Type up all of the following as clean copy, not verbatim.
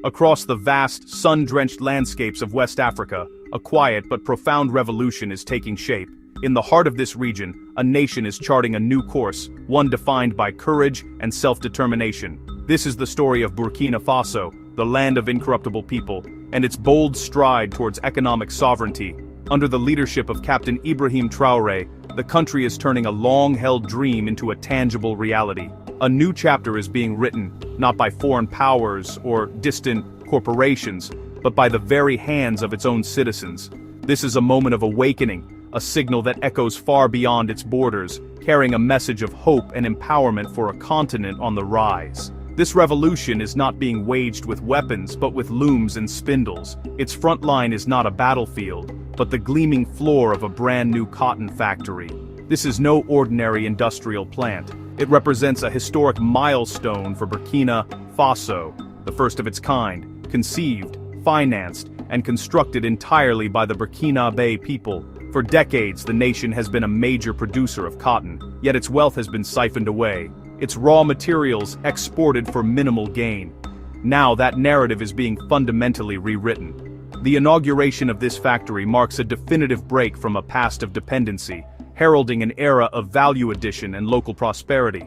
Across the vast, sun-drenched landscapes of West Africa, a quiet but profound revolution is taking shape. In the heart of this region, a nation is charting a new course, one defined by courage and self-determination. This is the story of Burkina Faso, the land of incorruptible people, and its bold stride towards economic sovereignty. Under the leadership of Captain Ibrahim Traoré, the country is turning a long-held dream into a tangible reality. A new chapter is being written, not by foreign powers or distant corporations, but by the very hands of its own citizens. This is a moment of awakening, a signal that echoes far beyond its borders, carrying a message of hope and empowerment for a continent on the rise. This revolution is not being waged with weapons but with looms and spindles. Its front line is not a battlefield, but the gleaming floor of a brand new cotton factory. This is no ordinary industrial plant. It represents a historic milestone for Burkina Faso, the first of its kind, conceived, financed, and constructed entirely by the Burkinabè people. For decades, the nation has been a major producer of cotton, yet its wealth has been siphoned away, its raw materials exported for minimal gain. Now that narrative is being fundamentally rewritten. The inauguration of this factory marks a definitive break from a past of dependency, heralding an era of value addition and local prosperity.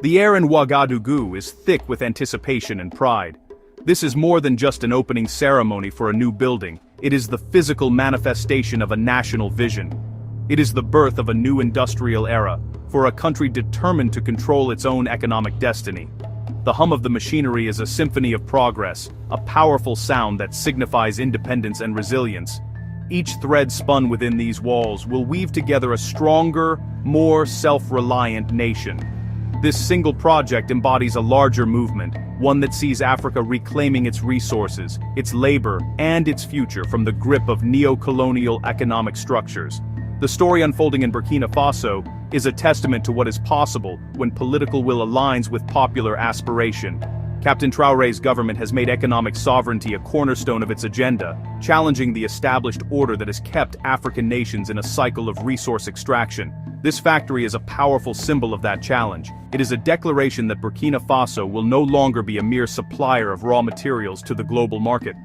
The air in Ouagadougou is thick with anticipation and pride. This is more than just an opening ceremony for a new building, it is the physical manifestation of a national vision. It is the birth of a new industrial era, for a country determined to control its own economic destiny. The hum of the machinery is a symphony of progress, a powerful sound that signifies independence and resilience. Each thread spun within these walls will weave together a stronger, more self-reliant nation. This single project embodies a larger movement, one that sees Africa reclaiming its resources, its labor, and its future from the grip of neo-colonial economic structures. The story unfolding in Burkina Faso is a testament to what is possible when political will aligns with popular aspiration. Captain Traoré's government has made economic sovereignty a cornerstone of its agenda, challenging the established order that has kept African nations in a cycle of resource extraction. This factory is a powerful symbol of that challenge. It is a declaration that Burkina Faso will no longer be a mere supplier of raw materials to the global market.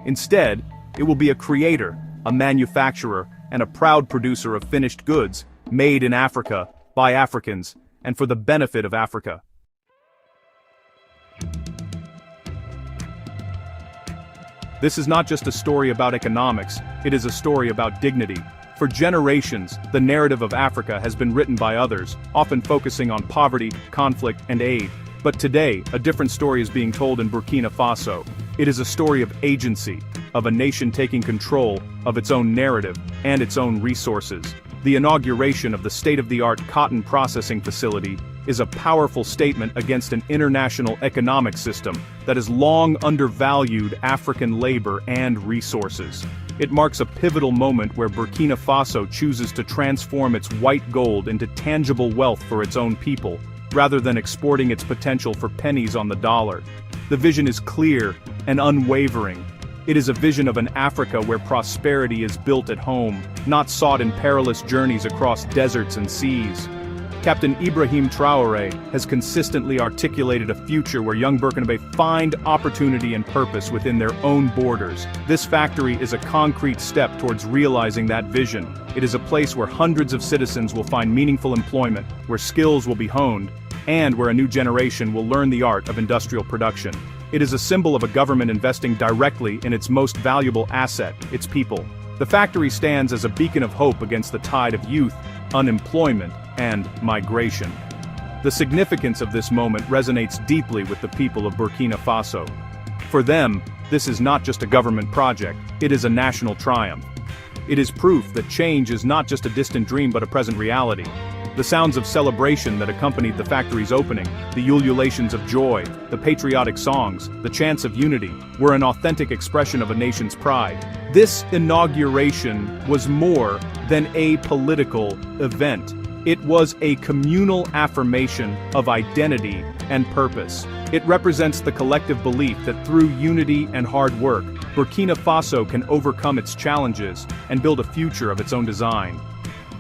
Instead, it will be a creator, a manufacturer, and a proud producer of finished goods, made in Africa, by Africans, and for the benefit of Africa. This is not just a story about economics, it is a story about dignity. For generations, the narrative of Africa has been written by others, often focusing on poverty, conflict, and aid. But today, a different story is being told in Burkina Faso. It is a story of agency, of a nation taking control of its own narrative and its own resources. The inauguration of the state-of-the-art cotton processing facility is a powerful statement against an international economic system that has long undervalued African labor and resources. It marks a pivotal moment where Burkina Faso chooses to transform its white gold into tangible wealth for its own people, rather than exporting its potential for pennies on the dollar. The vision is clear and unwavering. It is a vision of an Africa where prosperity is built at home, not sought in perilous journeys across deserts and seas. Captain Ibrahim Traoré has consistently articulated a future where young Burkinabè find opportunity and purpose within their own borders. This factory is a concrete step towards realizing that vision. It is a place where hundreds of citizens will find meaningful employment, where skills will be honed, and where a new generation will learn the art of industrial production. It is a symbol of a government investing directly in its most valuable asset, its people. The factory stands as a beacon of hope against the tide of youth, unemployment, and migration. The significance of this moment resonates deeply with the people of Burkina Faso. For them, this is not just a government project, it is a national triumph. It is proof that change is not just a distant dream but a present reality. The sounds of celebration that accompanied the factory's opening, the ululations of joy, the patriotic songs, the chants of unity, were an authentic expression of a nation's pride. This inauguration was more than a political event. It was a communal affirmation of identity and purpose. It represents the collective belief that through unity and hard work, Burkina Faso can overcome its challenges and build a future of its own design.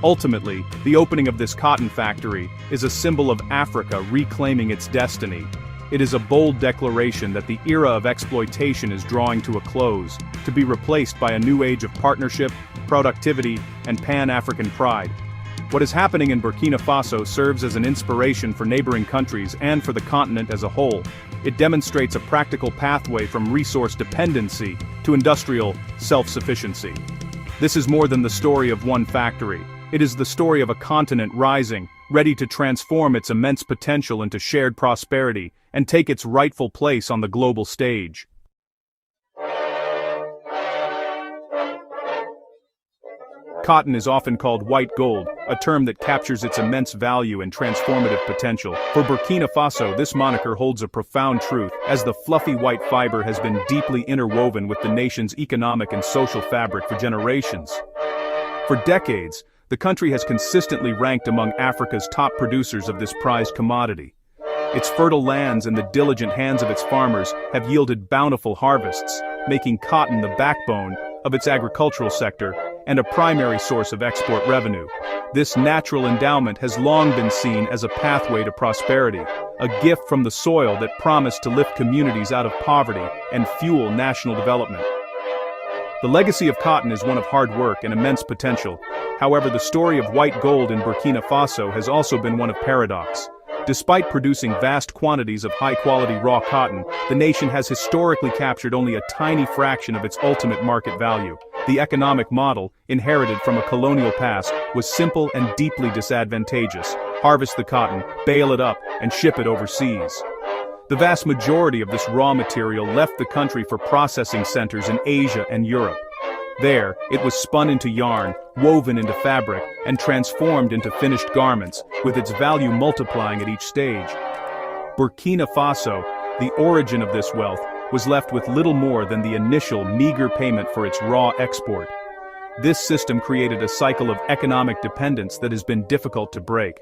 Ultimately, the opening of this cotton factory is a symbol of Africa reclaiming its destiny. It is a bold declaration that the era of exploitation is drawing to a close, to be replaced by a new age of partnership, productivity, and Pan-African pride. What is happening in Burkina Faso serves as an inspiration for neighboring countries and for the continent as a whole. It demonstrates a practical pathway from resource dependency to industrial self-sufficiency. This is more than the story of one factory. It is the story of a continent rising, ready to transform its immense potential into shared prosperity and take its rightful place on the global stage. Cotton is often called white gold, a term that captures its immense value and transformative potential. For Burkina Faso, this moniker holds a profound truth, as the fluffy white fiber has been deeply interwoven with the nation's economic and social fabric for generations. For decades, the country has consistently ranked among Africa's top producers of this prized commodity. Its fertile lands and the diligent hands of its farmers have yielded bountiful harvests, making cotton the backbone of its agricultural sector and a primary source of export revenue. This natural endowment has long been seen as a pathway to prosperity, a gift from the soil that promised to lift communities out of poverty and fuel national development. The legacy of cotton is one of hard work and immense potential. However, the story of white gold in Burkina Faso has also been one of paradox. Despite producing vast quantities of high-quality raw cotton, the nation has historically captured only a tiny fraction of its ultimate market value. The economic model, inherited from a colonial past, was simple and deeply disadvantageous. Harvest the cotton, bale it up, and ship it overseas. The vast majority of this raw material left the country for processing centers in Asia and Europe. There, it was spun into yarn, woven into fabric, and transformed into finished garments, with its value multiplying at each stage. Burkina Faso, the origin of this wealth, was left with little more than the initial meager payment for its raw export. This system created a cycle of economic dependence that has been difficult to break.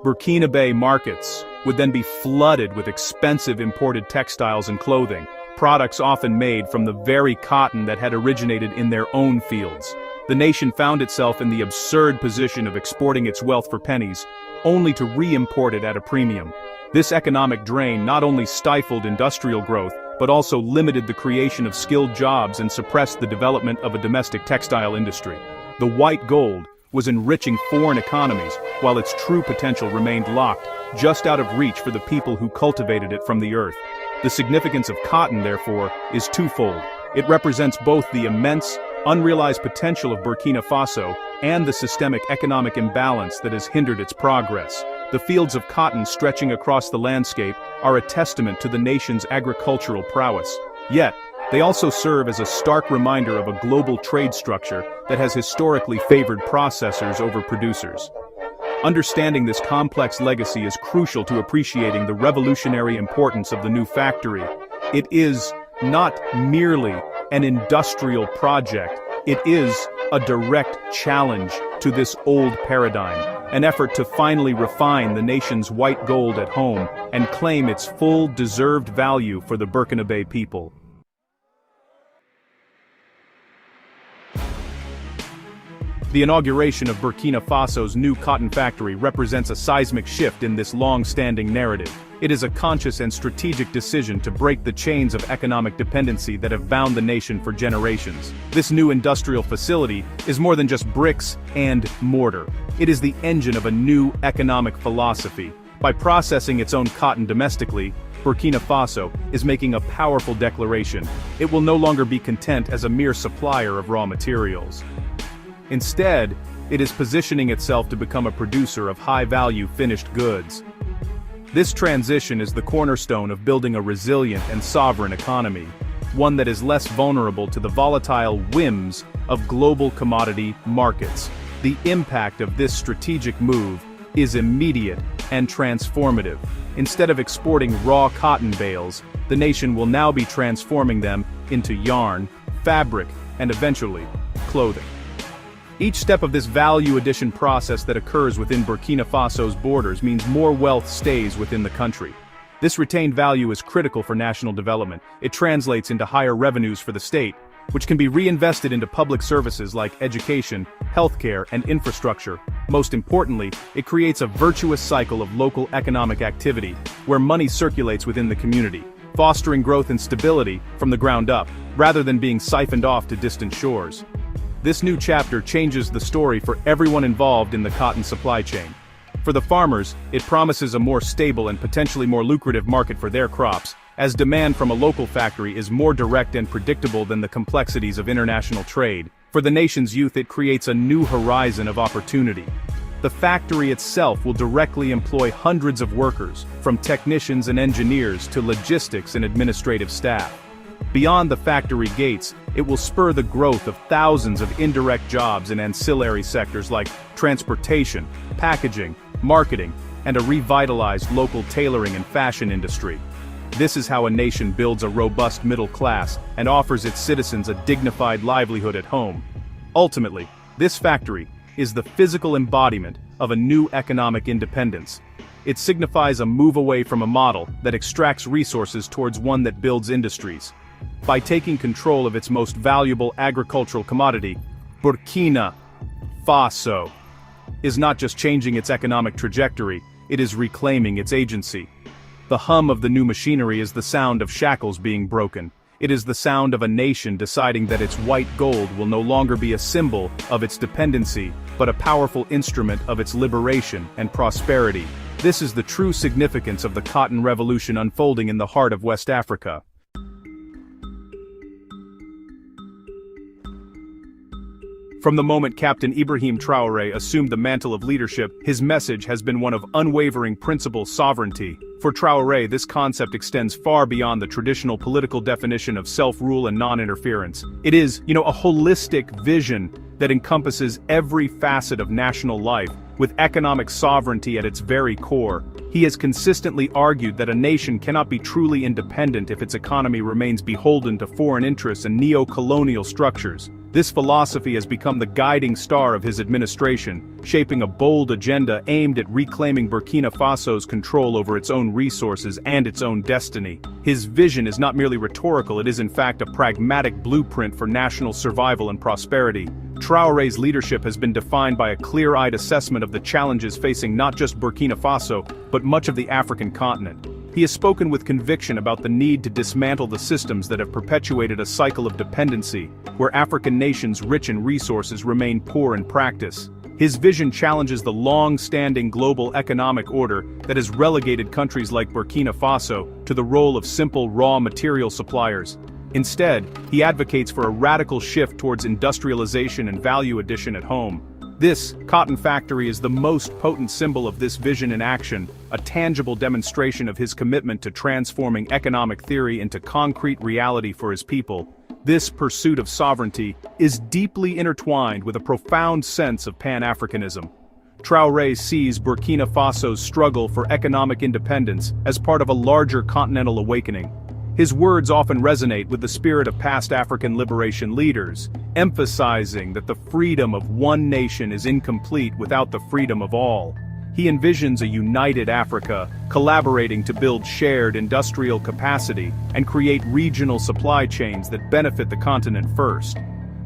Burkinabè markets would then be flooded with expensive imported textiles and clothing, products often made from the very cotton that had originated in their own fields. The nation found itself in the absurd position of exporting its wealth for pennies, only to re-import it at a premium. This economic drain not only stifled industrial growth, but also limited the creation of skilled jobs and suppressed the development of a domestic textile industry. The white gold was enriching foreign economies, while its true potential remained locked, just out of reach for the people who cultivated it from the earth. The significance of cotton, therefore, is twofold. It represents both the immense, unrealized potential of Burkina Faso and the systemic economic imbalance that has hindered its progress. The fields of cotton stretching across the landscape are a testament to the nation's agricultural prowess. Yet, they also serve as a stark reminder of a global trade structure that has historically favored processors over producers. Understanding this complex legacy is crucial to appreciating the revolutionary importance of the new factory. It is not merely an industrial project, it is a direct challenge to this old paradigm, an effort to finally refine the nation's white gold at home and claim its full deserved value for the Burkinabè people. The inauguration of Burkina Faso's new cotton factory represents a seismic shift in this long-standing narrative. It is a conscious and strategic decision to break the chains of economic dependency that have bound the nation for generations. This new industrial facility is more than just bricks and mortar. It is the engine of a new economic philosophy. By processing its own cotton domestically, Burkina Faso is making a powerful declaration. It will no longer be content as a mere supplier of raw materials. Instead, it is positioning itself to become a producer of high-value finished goods. This transition is the cornerstone of building a resilient and sovereign economy, one that is less vulnerable to the volatile whims of global commodity markets. The impact of this strategic move is immediate and transformative. Instead of exporting raw cotton bales, the nation will now be transforming them into yarn, fabric, and eventually, clothing. Each step of this value addition process that occurs within Burkina Faso's borders means more wealth stays within the country. This retained value is critical for national development. It translates into higher revenues for the state, which can be reinvested into public services like education, healthcare, and infrastructure. Most importantly, it creates a virtuous cycle of local economic activity, where money circulates within the community, fostering growth and stability from the ground up, rather than being siphoned off to distant shores. This new chapter changes the story for everyone involved in the cotton supply chain. For the farmers, it promises a more stable and potentially more lucrative market for their crops, as demand from a local factory is more direct and predictable than the complexities of international trade. For the nation's youth, it creates a new horizon of opportunity. The factory itself will directly employ hundreds of workers, from technicians and engineers to logistics and administrative staff. Beyond the factory gates, it will spur the growth of thousands of indirect jobs in ancillary sectors like transportation, packaging, marketing, and a revitalized local tailoring and fashion industry. This is how a nation builds a robust middle class and offers its citizens a dignified livelihood at home. Ultimately, this factory is the physical embodiment of a new economic independence. It signifies a move away from a model that extracts resources towards one that builds industries. By taking control of its most valuable agricultural commodity, Burkina Faso is not just changing its economic trajectory, it is reclaiming its agency. The hum of the new machinery is the sound of shackles being broken. It is the sound of a nation deciding that its white gold will no longer be a symbol of its dependency, but a powerful instrument of its liberation and prosperity. This is the true significance of the cotton revolution unfolding in the heart of West Africa. From the moment Captain Ibrahim Traoré assumed the mantle of leadership, his message has been one of unwavering principle sovereignty. For Traoré, this concept extends far beyond the traditional political definition of self-rule and non-interference. It is, a holistic vision that encompasses every facet of national life, with economic sovereignty at its very core. He has consistently argued that a nation cannot be truly independent if its economy remains beholden to foreign interests and neo-colonial structures. This philosophy has become the guiding star of his administration, shaping a bold agenda aimed at reclaiming Burkina Faso's control over its own resources and its own destiny. His vision is not merely rhetorical, it is in fact a pragmatic blueprint for national survival and prosperity. Traoré's leadership has been defined by a clear-eyed assessment of the challenges facing not just Burkina Faso, but much of the African continent. He has spoken with conviction about the need to dismantle the systems that have perpetuated a cycle of dependency, where African nations rich in resources remain poor in practice. His vision challenges the long-standing global economic order that has relegated countries like Burkina Faso to the role of simple raw material suppliers. Instead, he advocates for a radical shift towards industrialization and value addition at home. This cotton factory is the most potent symbol of this vision in action, a tangible demonstration of his commitment to transforming economic theory into concrete reality for his people. This pursuit of sovereignty is deeply intertwined with a profound sense of Pan-Africanism. Traoré sees Burkina Faso's struggle for economic independence as part of a larger continental awakening. His words often resonate with the spirit of past African liberation leaders, emphasizing that the freedom of one nation is incomplete without the freedom of all. He envisions a united Africa, collaborating to build shared industrial capacity and create regional supply chains that benefit the continent first.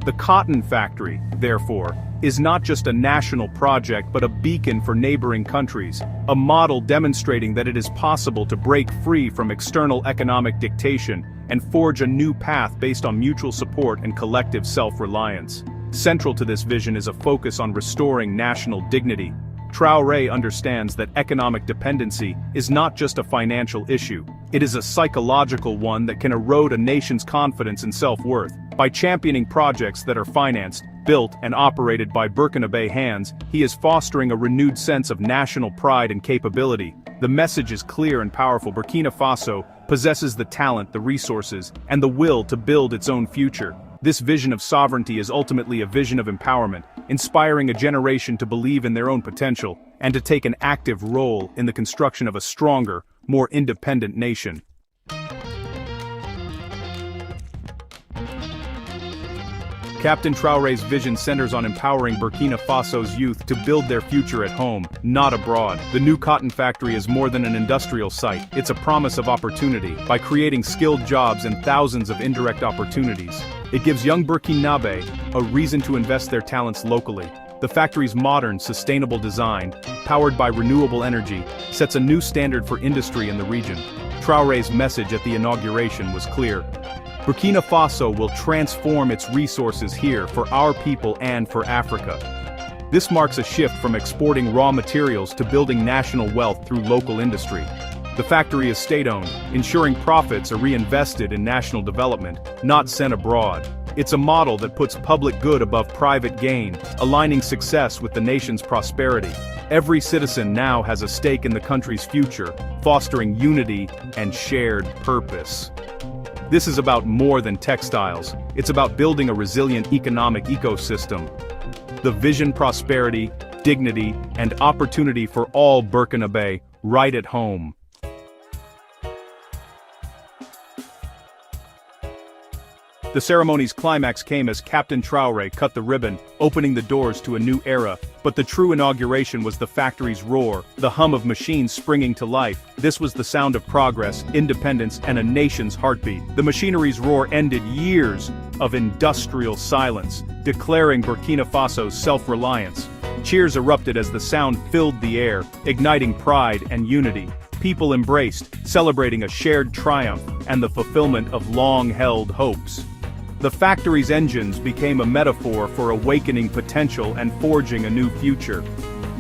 The cotton factory, therefore, is not just a national project but a beacon for neighboring countries, a model demonstrating that it is possible to break free from external economic dictation and forge a new path based on mutual support and collective self-reliance. Central to this vision is a focus on restoring national dignity. Traoré understands that economic dependency is not just a financial issue, it is a psychological one that can erode a nation's confidence and self-worth. By championing projects that are financed, built, and operated by Burkinabè hands, he is fostering a renewed sense of national pride and capability. The message is clear and powerful: Burkina Faso possesses the talent, the resources, and the will to build its own future. This vision of sovereignty is ultimately a vision of empowerment, inspiring a generation to believe in their own potential, and to take an active role in the construction of a stronger, more independent nation. Captain Traoré's vision centers on empowering Burkina Faso's youth to build their future at home, not abroad. The new cotton factory is more than an industrial site, it's a promise of opportunity. By creating skilled jobs and thousands of indirect opportunities, It gives young Burkinabè a reason to invest their talents locally. The factory's modern, sustainable design, powered by renewable energy, sets a new standard for industry in the region. Traoré's message at the inauguration was clear. Burkina Faso will transform its resources here for our people and for Africa. This marks a shift from exporting raw materials to building national wealth through local industry. The factory is state-owned, ensuring profits are reinvested in national development, not sent abroad. It's a model that puts public good above private gain, aligning success with the nation's prosperity. Every citizen now has a stake in the country's future, fostering unity and shared purpose. This is about more than textiles. It's about building a resilient economic ecosystem. The vision, prosperity, dignity, and opportunity for all Burkinabè right at home. The ceremony's climax came as Captain Traoré cut the ribbon, opening the doors to a new era. But the true inauguration was the factory's roar, the hum of machines springing to life. This was the sound of progress, independence, and a nation's heartbeat. The machinery's roar ended years of industrial silence, declaring Burkina Faso's self-reliance. Cheers erupted as the sound filled the air, igniting pride and unity. People embraced, celebrating a shared triumph and the fulfillment of long-held hopes. The factory's engines became a metaphor for awakening potential and forging a new future.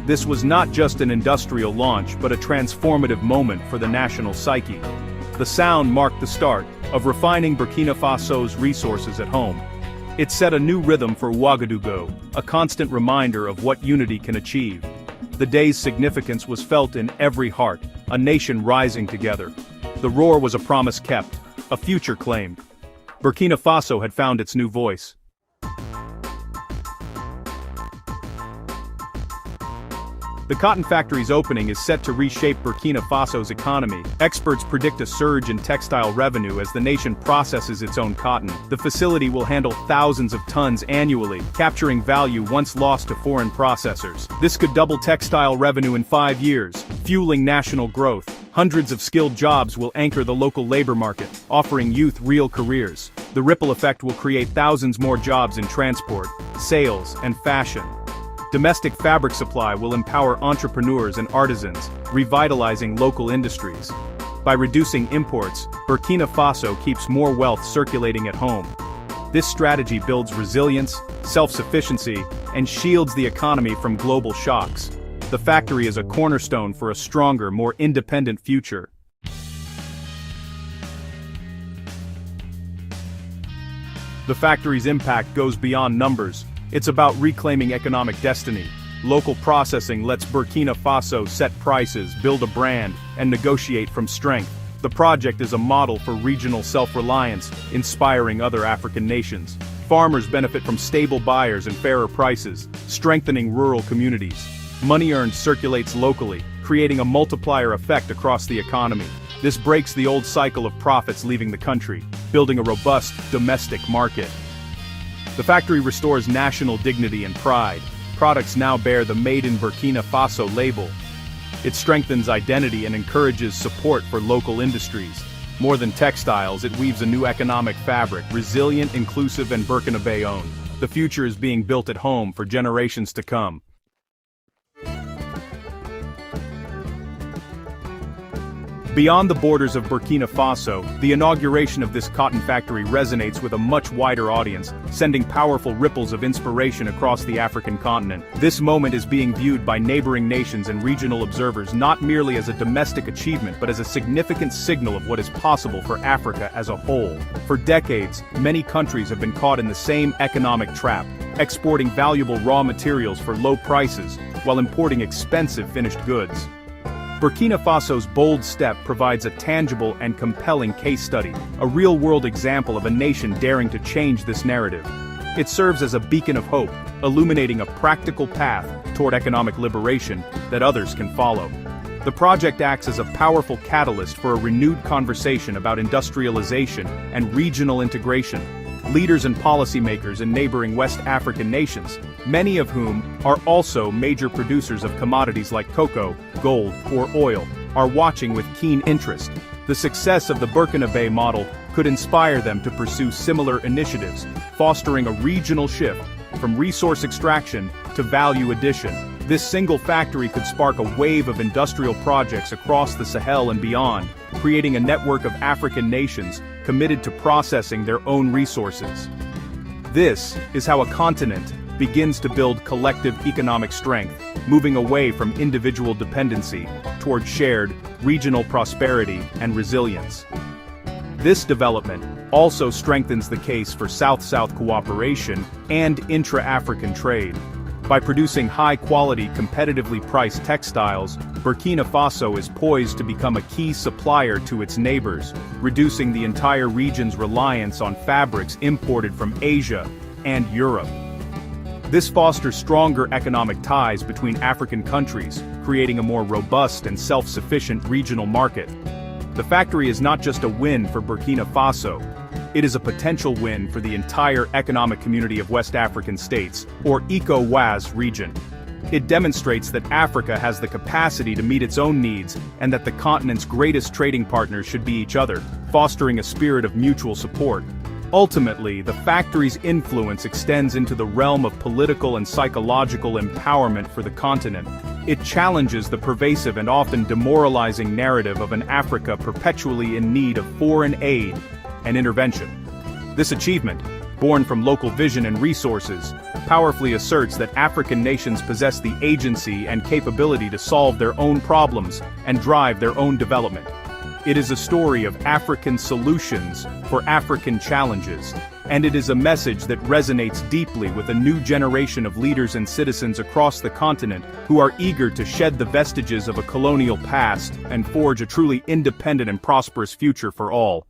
This was not just an industrial launch but a transformative moment for the national psyche. The sound marked the start of refining Burkina Faso's resources at home. It set a new rhythm for Ouagadougou, a constant reminder of what unity can achieve. The day's significance was felt in every heart, a nation rising together. The roar was a promise kept, a future claimed. Burkina Faso had found its new voice. The cotton factory's opening is set to reshape Burkina Faso's economy. Experts predict a surge in textile revenue as the nation processes its own cotton. The facility will handle thousands of tons annually, capturing value once lost to foreign processors. This could double textile revenue in 5 years, fueling national growth. Hundreds of skilled jobs will anchor the local labor market, offering youth real careers. The ripple effect will create thousands more jobs in transport, sales, and fashion. Domestic fabric supply will empower entrepreneurs and artisans, revitalizing local industries. By reducing imports, Burkina Faso keeps more wealth circulating at home. This strategy builds resilience, self-sufficiency, and shields the economy from global shocks. The factory is a cornerstone for a stronger, more independent future. The factory's impact goes beyond numbers. It's about reclaiming economic destiny. Local processing lets Burkina Faso set prices, build a brand, and negotiate from strength. The project is a model for regional self-reliance, inspiring other African nations. Farmers benefit from stable buyers and fairer prices, strengthening rural communities. Money earned circulates locally, creating a multiplier effect across the economy. This breaks the old cycle of profits leaving the country, building a robust domestic market. The factory restores national dignity and pride. Products now bear the Made in Burkina Faso label. It strengthens identity and encourages support for local industries. More than textiles, it weaves a new economic fabric, resilient, inclusive, and Burkinabè-owned. The future is being built at home for generations to come. Beyond the borders of Burkina Faso, the inauguration of this cotton factory resonates with a much wider audience, sending powerful ripples of inspiration across the African continent. This moment is being viewed by neighboring nations and regional observers not merely as a domestic achievement but as a significant signal of what is possible for Africa as a whole. For decades, many countries have been caught in the same economic trap, exporting valuable raw materials for low prices, while importing expensive finished goods. Burkina Faso's bold step provides a tangible and compelling case study, a real-world example of a nation daring to change this narrative. It serves as a beacon of hope, illuminating a practical path toward economic liberation that others can follow. The project acts as a powerful catalyst for a renewed conversation about industrialization and regional integration. Leaders and policymakers in neighboring West African nations, many of whom are also major producers of commodities like cocoa, gold, or oil, are watching with keen interest. The success of the Burkinabè model could inspire them to pursue similar initiatives, fostering a regional shift from resource extraction to value addition. This single factory could spark a wave of industrial projects across the Sahel and beyond, creating a network of African nations committed to processing their own resources. This is how a continent begins to build collective economic strength, moving away from individual dependency toward shared, regional prosperity and resilience. This development also strengthens the case for South-South cooperation and intra-African trade. By producing high-quality, competitively priced textiles, Burkina Faso is poised to become a key supplier to its neighbors, reducing the entire region's reliance on fabrics imported from Asia and Europe. This fosters stronger economic ties between African countries, creating a more robust and self-sufficient regional market. The factory is not just a win for Burkina Faso, it is a potential win for the entire economic community of West African states, or ECOWAS region. It demonstrates that Africa has the capacity to meet its own needs and that the continent's greatest trading partners should be each other, fostering a spirit of mutual support. Ultimately, the factory's influence extends into the realm of political and psychological empowerment for the continent. It challenges the pervasive and often demoralizing narrative of an Africa perpetually in need of foreign aid and intervention. This achievement, born from local vision and resources, powerfully asserts that African nations possess the agency and capability to solve their own problems and drive their own development. It is a story of African solutions for African challenges, and it is a message that resonates deeply with a new generation of leaders and citizens across the continent who are eager to shed the vestiges of a colonial past and forge a truly independent and prosperous future for all.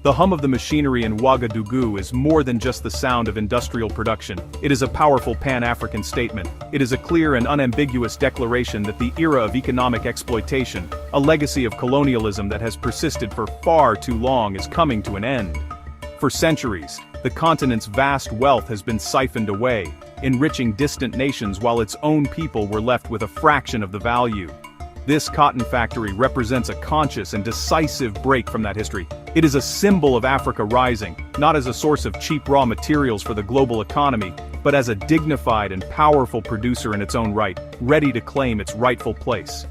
The hum of the machinery in Ouagadougou is more than just the sound of industrial production. It is a powerful Pan-African statement. It is a clear and unambiguous declaration that the era of economic exploitation, a legacy of colonialism that has persisted for far too long, is coming to an end. For centuries, the continent's vast wealth has been siphoned away, enriching distant nations while its own people were left with a fraction of the value. This cotton factory represents a conscious and decisive break from that history. It is a symbol of Africa rising, not as a source of cheap raw materials for the global economy, but as a dignified and powerful producer in its own right, ready to claim its rightful place.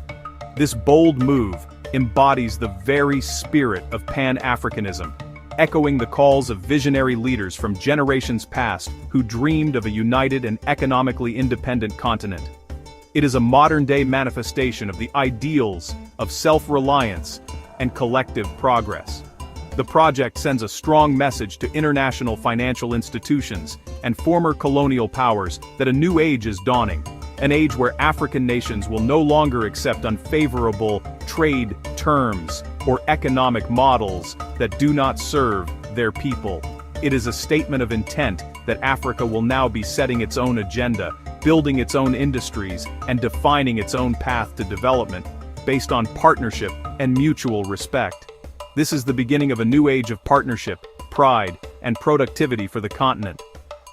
This bold move embodies the very spirit of Pan-Africanism, echoing the calls of visionary leaders from generations past who dreamed of a united and economically independent continent. It is a modern-day manifestation of the ideals of self-reliance and collective progress. The project sends a strong message to international financial institutions and former colonial powers that a new age is dawning, an age where African nations will no longer accept unfavorable trade terms or economic models that do not serve their people. It is a statement of intent that Africa will now be setting its own agenda, building its own industries, and defining its own path to development, based on partnership and mutual respect. This is the beginning of a new age of partnership, pride, and productivity for the continent.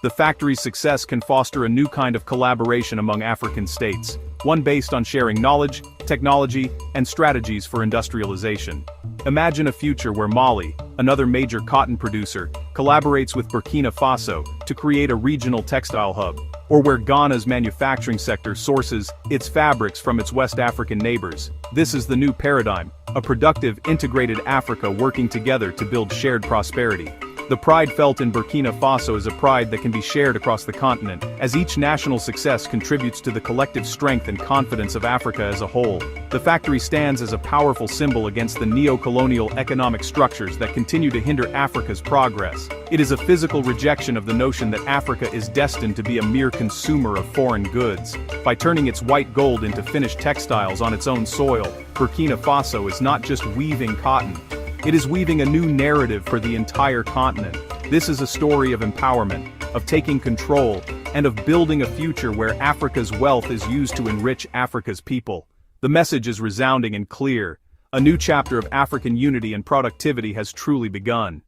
The factory's success can foster a new kind of collaboration among African states, one based on sharing knowledge, technology, and strategies for industrialization. Imagine a future where Mali, another major cotton producer, collaborates with Burkina Faso to create a regional textile hub, or where Ghana's manufacturing sector sources its fabrics from its West African neighbors. This is the new paradigm, a productive, integrated Africa working together to build shared prosperity. The pride felt in Burkina Faso is a pride that can be shared across the continent, as each national success contributes to the collective strength and confidence of Africa as a whole. The factory stands as a powerful symbol against the neo-colonial economic structures that continue to hinder Africa's progress. It is a physical rejection of the notion that Africa is destined to be a mere consumer of foreign goods. By turning its white gold into finished textiles on its own soil, Burkina Faso is not just weaving cotton. It is weaving a new narrative for the entire continent. This is a story of empowerment, of taking control, and of building a future where Africa's wealth is used to enrich Africa's people. The message is resounding and clear. A new chapter of African unity and productivity has truly begun.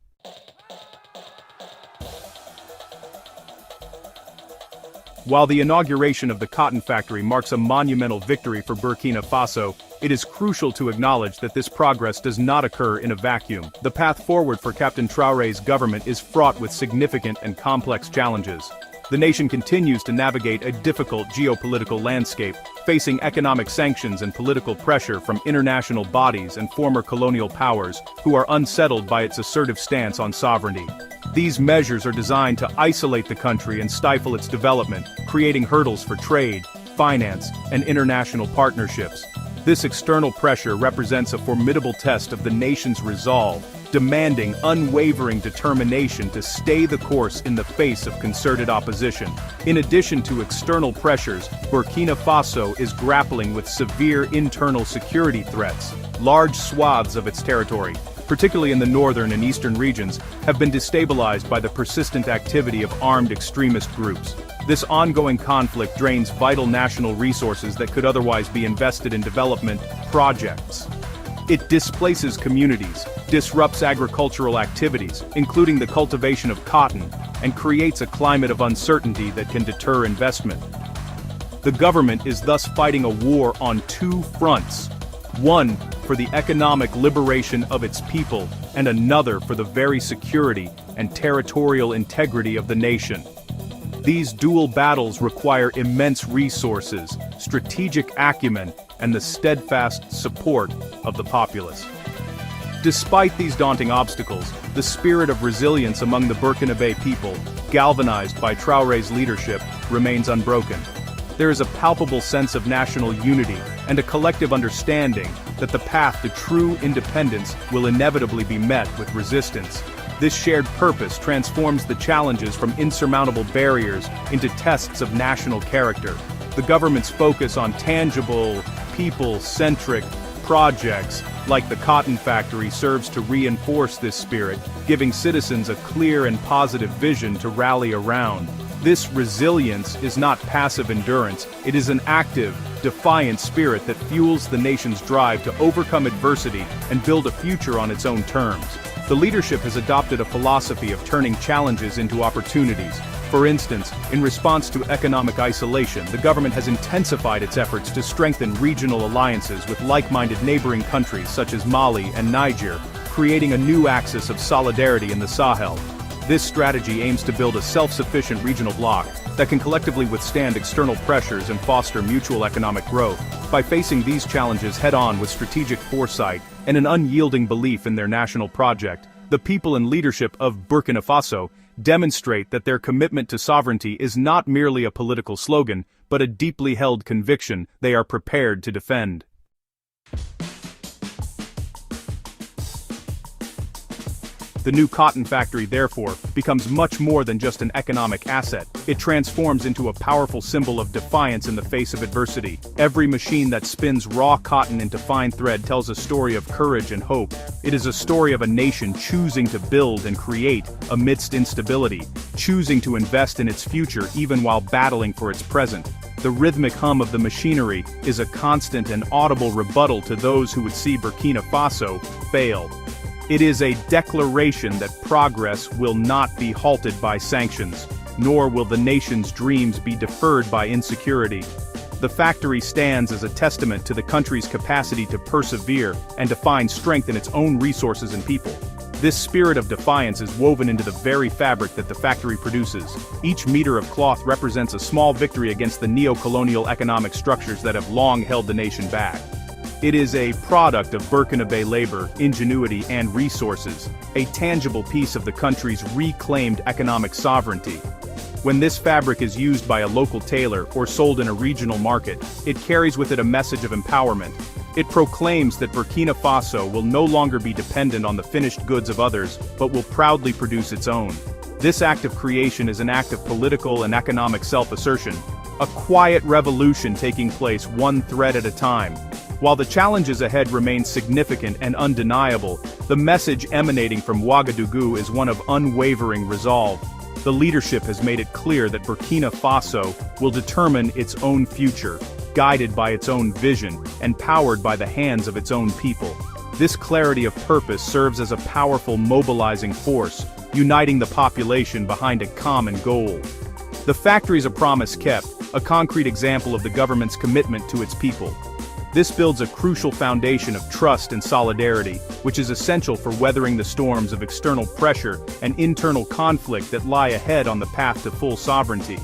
While the inauguration of the cotton factory marks a monumental victory for Burkina Faso, it is crucial to acknowledge that this progress does not occur in a vacuum. The path forward for Captain Traoré's government is fraught with significant and complex challenges. The nation continues to navigate a difficult geopolitical landscape, facing economic sanctions and political pressure from international bodies and former colonial powers who are unsettled by its assertive stance on sovereignty. These measures are designed to isolate the country and stifle its development, creating hurdles for trade, finance, and international partnerships. This external pressure represents a formidable test of the nation's resolve, demanding unwavering determination to stay the course in the face of concerted opposition. In addition to external pressures, Burkina Faso is grappling with severe internal security threats. Large swaths of its territory, particularly in the northern and eastern regions, have been destabilized by the persistent activity of armed extremist groups. This ongoing conflict drains vital national resources that could otherwise be invested in development projects. It displaces communities, disrupts agricultural activities, including the cultivation of cotton, and creates a climate of uncertainty that can deter investment. The government is thus fighting a war on two fronts: one for the economic liberation of its people, and another for the very security and territorial integrity of the nation. These dual battles require immense resources, strategic acumen, and the steadfast support of the populace. Despite these daunting obstacles, the spirit of resilience among the Burkinabè people, galvanized by Traoré's leadership, remains unbroken. There is a palpable sense of national unity and a collective understanding that the path to true independence will inevitably be met with resistance. This shared purpose transforms the challenges from insurmountable barriers into tests of national character. The government's focus on tangible, people-centric projects like the cotton factory serves to reinforce this spirit, giving citizens a clear and positive vision to rally around. This resilience is not passive endurance, it is an active, defiant spirit that fuels the nation's drive to overcome adversity and build a future on its own terms. The leadership has adopted a philosophy of turning challenges into opportunities. For instance, in response to economic isolation, the government has intensified its efforts to strengthen regional alliances with like-minded neighboring countries such as Mali and Niger, creating a new axis of solidarity in the Sahel. This strategy aims to build a self-sufficient regional bloc that can collectively withstand external pressures and foster mutual economic growth. By facing these challenges head-on with strategic foresight and an unyielding belief in their national project, the people and leadership of Burkina Faso demonstrate that their commitment to sovereignty is not merely a political slogan, but a deeply held conviction they are prepared to defend. The new cotton factory, therefore, becomes much more than just an economic asset. It transforms into a powerful symbol of defiance in the face of adversity. Every machine that spins raw cotton into fine thread tells a story of courage and hope. It is a story of a nation choosing to build and create amidst instability, choosing to invest in its future even while battling for its present. The rhythmic hum of the machinery is a constant and audible rebuttal to those who would see Burkina Faso fail. It is a declaration that progress will not be halted by sanctions, nor will the nation's dreams be deferred by insecurity. The factory stands as a testament to the country's capacity to persevere and to find strength in its own resources and people. This spirit of defiance is woven into the very fabric that the factory produces. Each meter of cloth represents a small victory against the neo-colonial economic structures that have long held the nation back. It is a product of Burkinabè labor, ingenuity, and resources, a tangible piece of the country's reclaimed economic sovereignty. When this fabric is used by a local tailor or sold in a regional market, it carries with it a message of empowerment. It proclaims that Burkina Faso will no longer be dependent on the finished goods of others, but will proudly produce its own. This act of creation is an act of political and economic self-assertion, a quiet revolution taking place one thread at a time. While the challenges ahead remain significant and undeniable, the message emanating from Ouagadougou is one of unwavering resolve. The leadership has made it clear that Burkina Faso will determine its own future, guided by its own vision, and powered by the hands of its own people. This clarity of purpose serves as a powerful mobilizing force, uniting the population behind a common goal. The factory is a promise kept, a concrete example of the government's commitment to its people. This builds a crucial foundation of trust and solidarity, which is essential for weathering the storms of external pressure and internal conflict that lie ahead on the path to full sovereignty.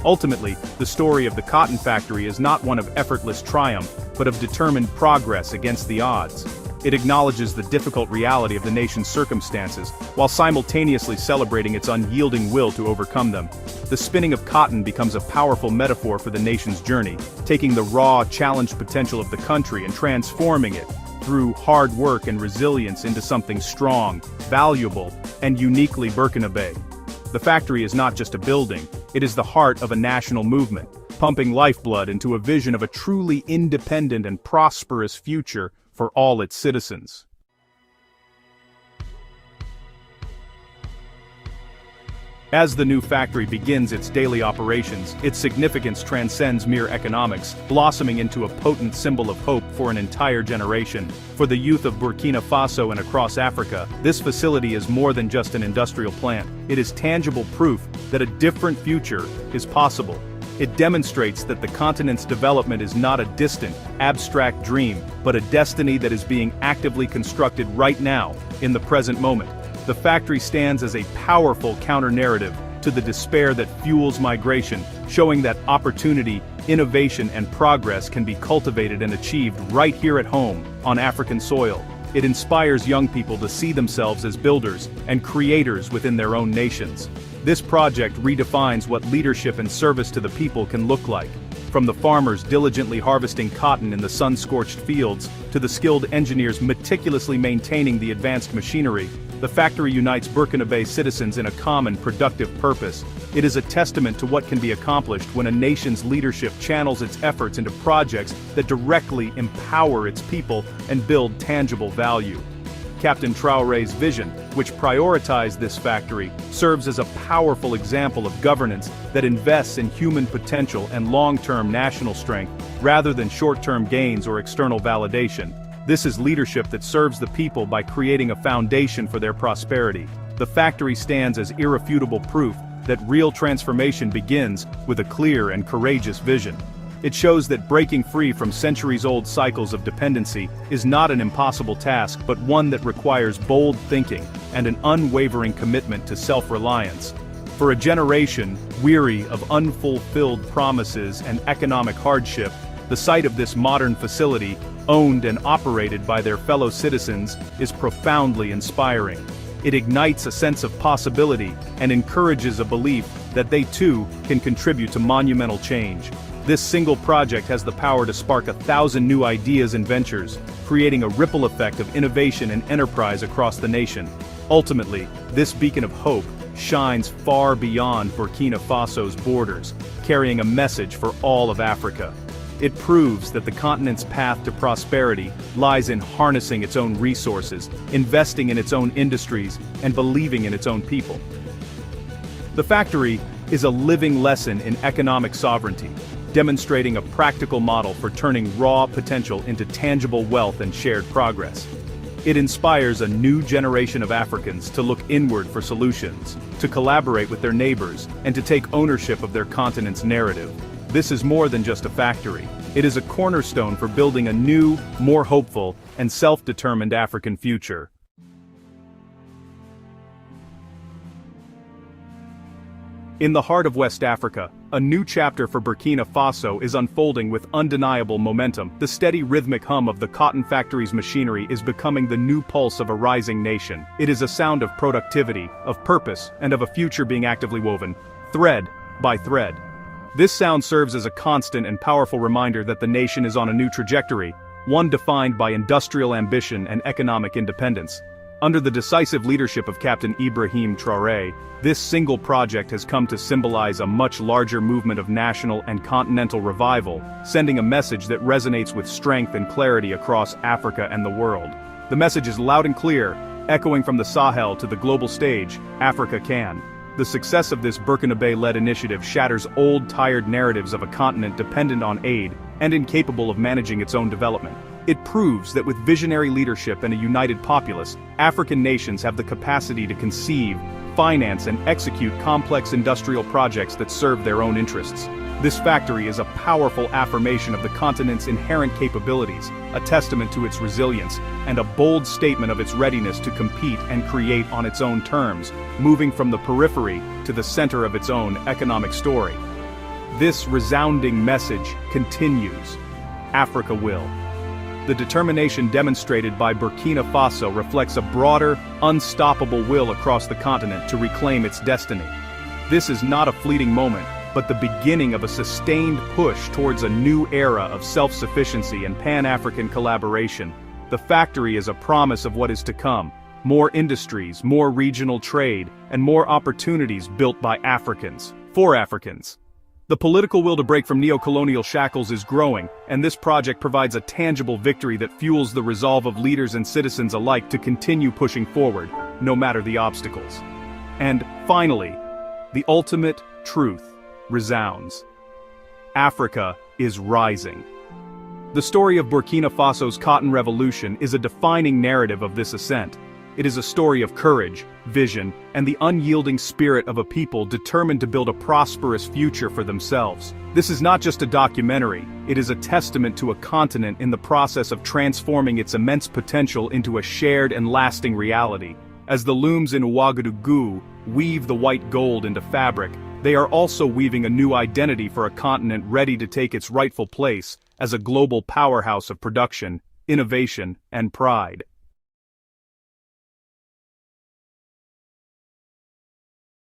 Ultimately, the story of the cotton factory is not one of effortless triumph, but of determined progress against the odds. It acknowledges the difficult reality of the nation's circumstances, while simultaneously celebrating its unyielding will to overcome them. The spinning of cotton becomes a powerful metaphor for the nation's journey, taking the raw, challenged potential of the country and transforming it, through hard work and resilience, into something strong, valuable, and uniquely Burkinabè. The factory is not just a building, it is the heart of a national movement, pumping lifeblood into a vision of a truly independent and prosperous future for all its citizens. As the new factory begins its daily operations, its significance transcends mere economics, blossoming into a potent symbol of hope for an entire generation. For the youth of Burkina Faso and across Africa, this facility is more than just an industrial plant. It is tangible proof that a different future is possible. It demonstrates that the continent's development is not a distant, abstract dream, but a destiny that is being actively constructed right now, in the present moment. The factory stands as a powerful counter-narrative to the despair that fuels migration, showing that opportunity, innovation, and progress can be cultivated and achieved right here at home, on African soil. It inspires young people to see themselves as builders and creators within their own nations. This project redefines what leadership and service to the people can look like. From the farmers diligently harvesting cotton in the sun-scorched fields, to the skilled engineers meticulously maintaining the advanced machinery, the factory unites Burkinabè citizens in a common, productive purpose. It is a testament to what can be accomplished when a nation's leadership channels its efforts into projects that directly empower its people and build tangible value. Captain Traoré's vision, which prioritized this factory, serves as a powerful example of governance that invests in human potential and long-term national strength, rather than short-term gains or external validation. This is leadership that serves the people by creating a foundation for their prosperity. The factory stands as irrefutable proof that real transformation begins with a clear and courageous vision. It shows that breaking free from centuries-old cycles of dependency is not an impossible task, but one that requires bold thinking and an unwavering commitment to self-reliance. For a generation weary of unfulfilled promises and economic hardship, the sight of this modern facility, owned and operated by their fellow citizens, is profoundly inspiring. It ignites a sense of possibility and encourages a belief that they too can contribute to monumental change. This single project has the power to spark 1,000 new ideas and ventures, creating a ripple effect of innovation and enterprise across the nation. Ultimately, this beacon of hope shines far beyond Burkina Faso's borders, carrying a message for all of Africa. It proves that the continent's path to prosperity lies in harnessing its own resources, investing in its own industries, and believing in its own people. The factory is a living lesson in economic sovereignty, demonstrating a practical model for turning raw potential into tangible wealth and shared progress. It inspires a new generation of Africans to look inward for solutions, to collaborate with their neighbors, and to take ownership of their continent's narrative. This is more than just a factory. It is a cornerstone for building a new, more hopeful, and self-determined African future. In the heart of West Africa, a new chapter for Burkina Faso is unfolding with undeniable momentum. The steady rhythmic hum of the cotton factory's machinery is becoming the new pulse of a rising nation. It is a sound of productivity, of purpose, and of a future being actively woven, thread by thread. This sound serves as a constant and powerful reminder that the nation is on a new trajectory, one defined by industrial ambition and economic independence. Under the decisive leadership of Captain Ibrahim Traoré, this single project has come to symbolize a much larger movement of national and continental revival, sending a message that resonates with strength and clarity across Africa and the world. The message is loud and clear, echoing from the Sahel to the global stage: Africa can. The success of this Burkinabè-led initiative shatters old, tired narratives of a continent dependent on aid and incapable of managing its own development. It proves that with visionary leadership and a united populace, African nations have the capacity to conceive, finance and execute complex industrial projects that serve their own interests. This factory is a powerful affirmation of the continent's inherent capabilities, a testament to its resilience, and a bold statement of its readiness to compete and create on its own terms, moving from the periphery to the center of its own economic story. This resounding message continues. Africa will. The determination demonstrated by Burkina Faso reflects a broader, unstoppable will across the continent to reclaim its destiny. This is not a fleeting moment, but the beginning of a sustained push towards a new era of self-sufficiency and Pan-African collaboration. The factory is a promise of what is to come: more industries, more regional trade, and more opportunities built by Africans, for Africans. The political will to break from neo-colonial shackles is growing, and this project provides a tangible victory that fuels the resolve of leaders and citizens alike to continue pushing forward, no matter the obstacles. And, finally, the ultimate truth resounds. Africa is rising. The story of Burkina Faso's Cotton Revolution is a defining narrative of this ascent. It is a story of courage, vision, and the unyielding spirit of a people determined to build a prosperous future for themselves. This is not just a documentary, it is a testament to a continent in the process of transforming its immense potential into a shared and lasting reality. As the looms in Ouagadougou weave the white gold into fabric, they are also weaving a new identity for a continent ready to take its rightful place as a global powerhouse of production, innovation, and pride.